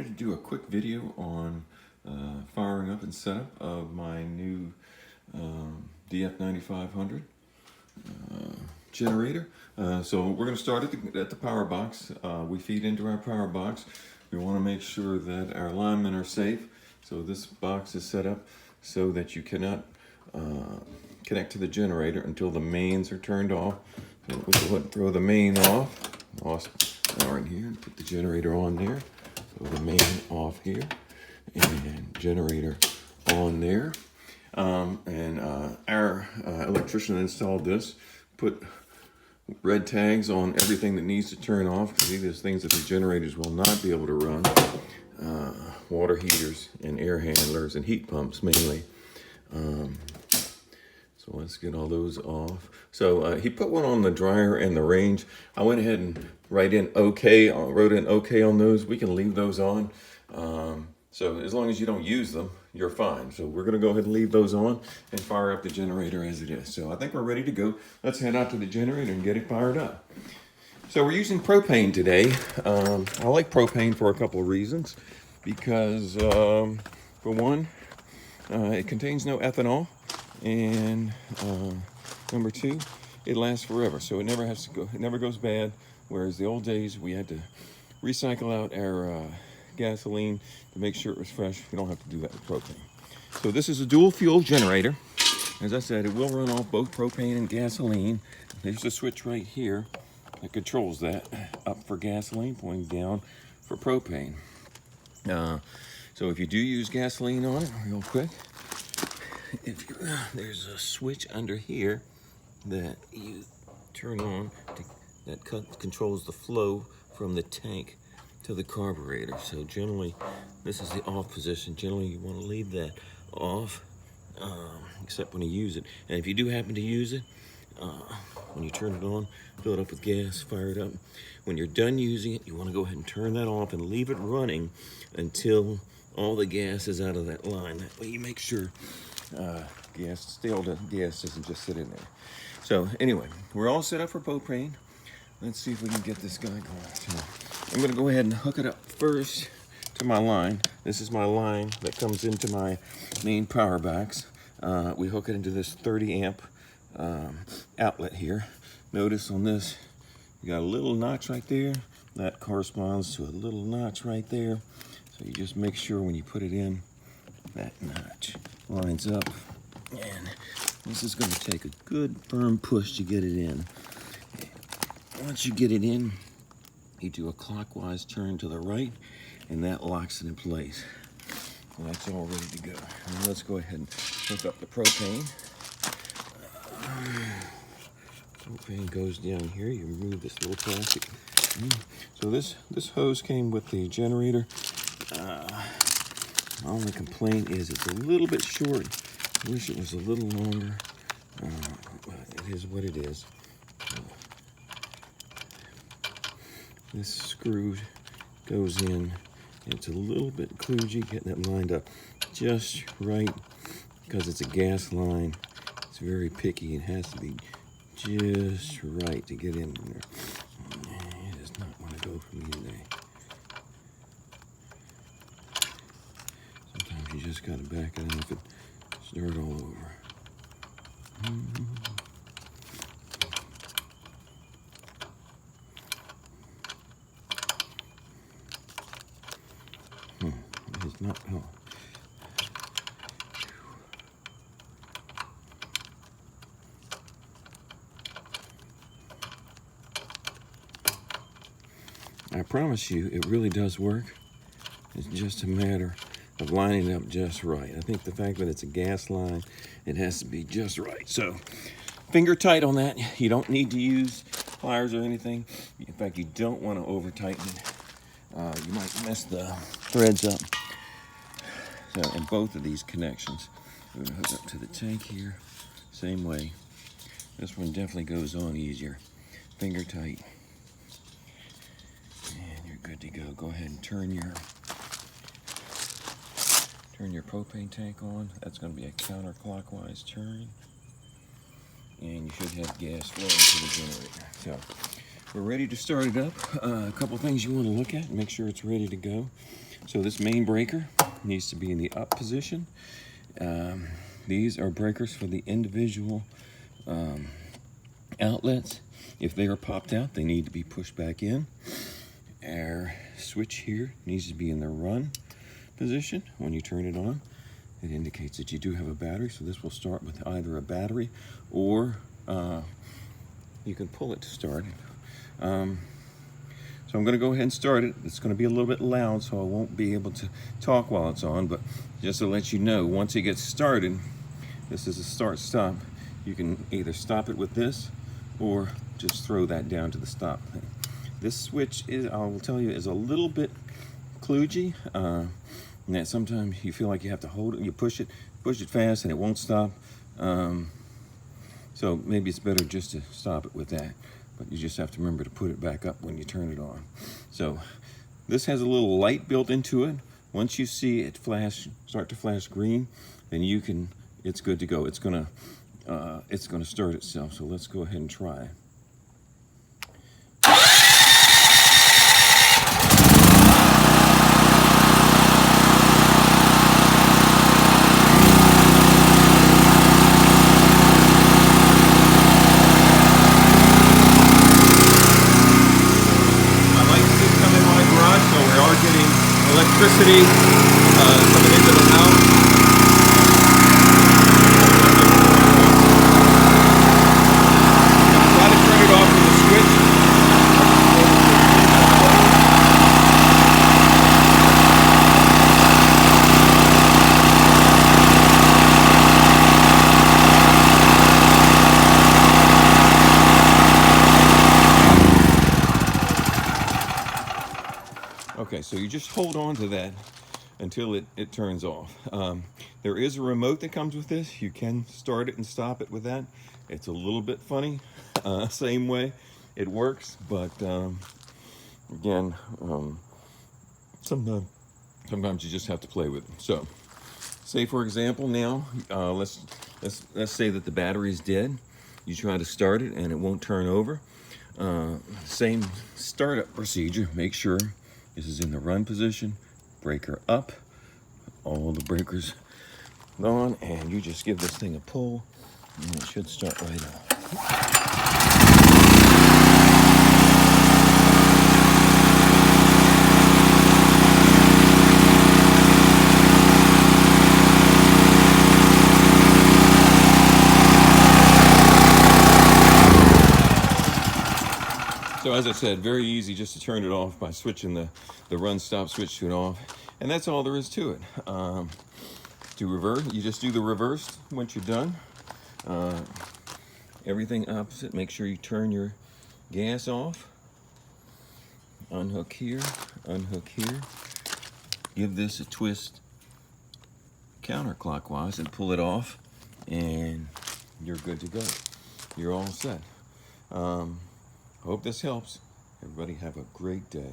To do a quick video on firing up and setup of my new DF9500 generator. So we're going to start at the power box. We feed into our power box. We want to make sure that our linemen are safe. So this box is set up so that you cannot connect to the generator until the mains are turned off. So we'll go ahead and throw the main off. Awesome. Power in here and put the generator on there. So the main off here and generator on there. Our electrician installed this, put red tags on everything that needs to turn off, because these are things that the generators will not be able to run. Water heaters and air handlers and heat pumps mainly. So let's get all those off. So he put one on the dryer and the range. I went ahead and wrote in OK on those. We can leave those on. So as long as you don't use them, you're fine. So we're gonna go ahead and leave those on and fire up the generator as it is. So I think we're ready to go. Let's head out to the generator and get it fired up. So we're using propane today. I like propane for a couple of reasons. Because for one, it contains no ethanol. And number two, it lasts forever, so it never has to go. It never goes bad. Whereas the old days, we had to recycle out our gasoline to make sure it was fresh. We don't have to do that with propane. So this is a dual fuel generator. As I said, it will run off both propane and gasoline. There's a switch right here that controls that. Up for gasoline, pointing down for propane. So if you do use gasoline on it, real quick. There's a switch under here that you turn on that controls the flow from the tank to the carburetor. So generally, this is the off position. Generally, you want to leave that off, except when you use it. And if you do happen to use it, when you turn it on, fill it up with gas, fire it up. When you're done using it, you want to go ahead and turn that off and leave it running until all the gas is out of that line. That way you make sure gas doesn't just sit in there. So anyway, we're all set up for propane. Let's see if we can get this guy going. So I'm going to go ahead and hook it up first to my line. This is my line that comes into my main power box. We hook it into this 30 amp outlet here. Notice on this, you got a little notch right there. That corresponds to a little notch right there. So you just make sure when you put it in, that notch lines up, and this is going to take a good firm push to get it in. Once you get it in, you do a clockwise turn to the right, and that locks it in place. So that's all ready to go. Now let's go ahead and hook up the propane. Propane goes down here. You remove this little plastic. So this hose came with the generator. My only complaint is it's a little bit short. I wish it was a little longer. But it is what it is. This screw goes in. It's a little bit kludgy getting it lined up just right, because it's a gas line. It's very picky. It has to be just right to get in there. It does not want to go for me today. Sometimes you just got to back it up and start all over. It is not. Oh. I promise you, it really does work. It's just a matter of lining it up just right. I think the fact that it's a gas line, it has to be just right. So, finger tight on that. You don't need to use pliers or anything. In fact, you don't want to over tighten it. You might mess the threads up. So, in both of these connections, we're going to hook up to the tank here. Same way. This one definitely goes on easier. Finger tight. And you're good to go. Go ahead and turn your propane tank on. That's going to be a counterclockwise turn. And you should have gas flowing to the generator. So we're ready to start it up. A couple things you want to look at and make sure it's ready to go. So this main breaker needs to be in the up position. These are breakers for the individual outlets. If they are popped out, they need to be pushed back in. Our switch here needs to be in the run position. When you turn it on, it indicates that you do have a battery. So this will start with either a battery or you can pull it to start it. So I'm going to go ahead and start it. It's going to be a little bit loud, so I won't be able to talk while it's on, but just to let you know, once it gets started, this is a start-stop. You can either stop it with this or just throw that down to the stop thing. This switch is, I will tell you, is a little bit kludgy. And that sometimes you feel like you have to hold it, you push it fast and it won't stop. So maybe it's better just to stop it with that. But you just have to remember to put it back up when you turn it on. So this has a little light built into it. Once you see it start to flash green, then it's good to go. It's gonna start itself. So let's go ahead and try. Electricity coming into the house. Try to turn it off with the switch. Okay, so you just hold on to that until it turns off. There is a remote that comes with this. You can start it and stop it with that. It's a little bit funny, same way it works, but again, sometimes you just have to play with it. So, say for example now, let's say that the battery is dead. You try to start it and it won't turn over. Same startup procedure. Make sure this is in the run position, breaker up, all the breakers on, and you just give this thing a pull, and it should start right up. So as I said, very easy just to turn it off by switching the run stop switch to it off. And that's all there is to it. To reverse, you just do the reverse once you're done. Everything opposite, make sure you turn your gas off. Unhook here, Give this a twist counterclockwise and pull it off, and you're good to go. You're all set. Hope this helps. Everybody have a great day.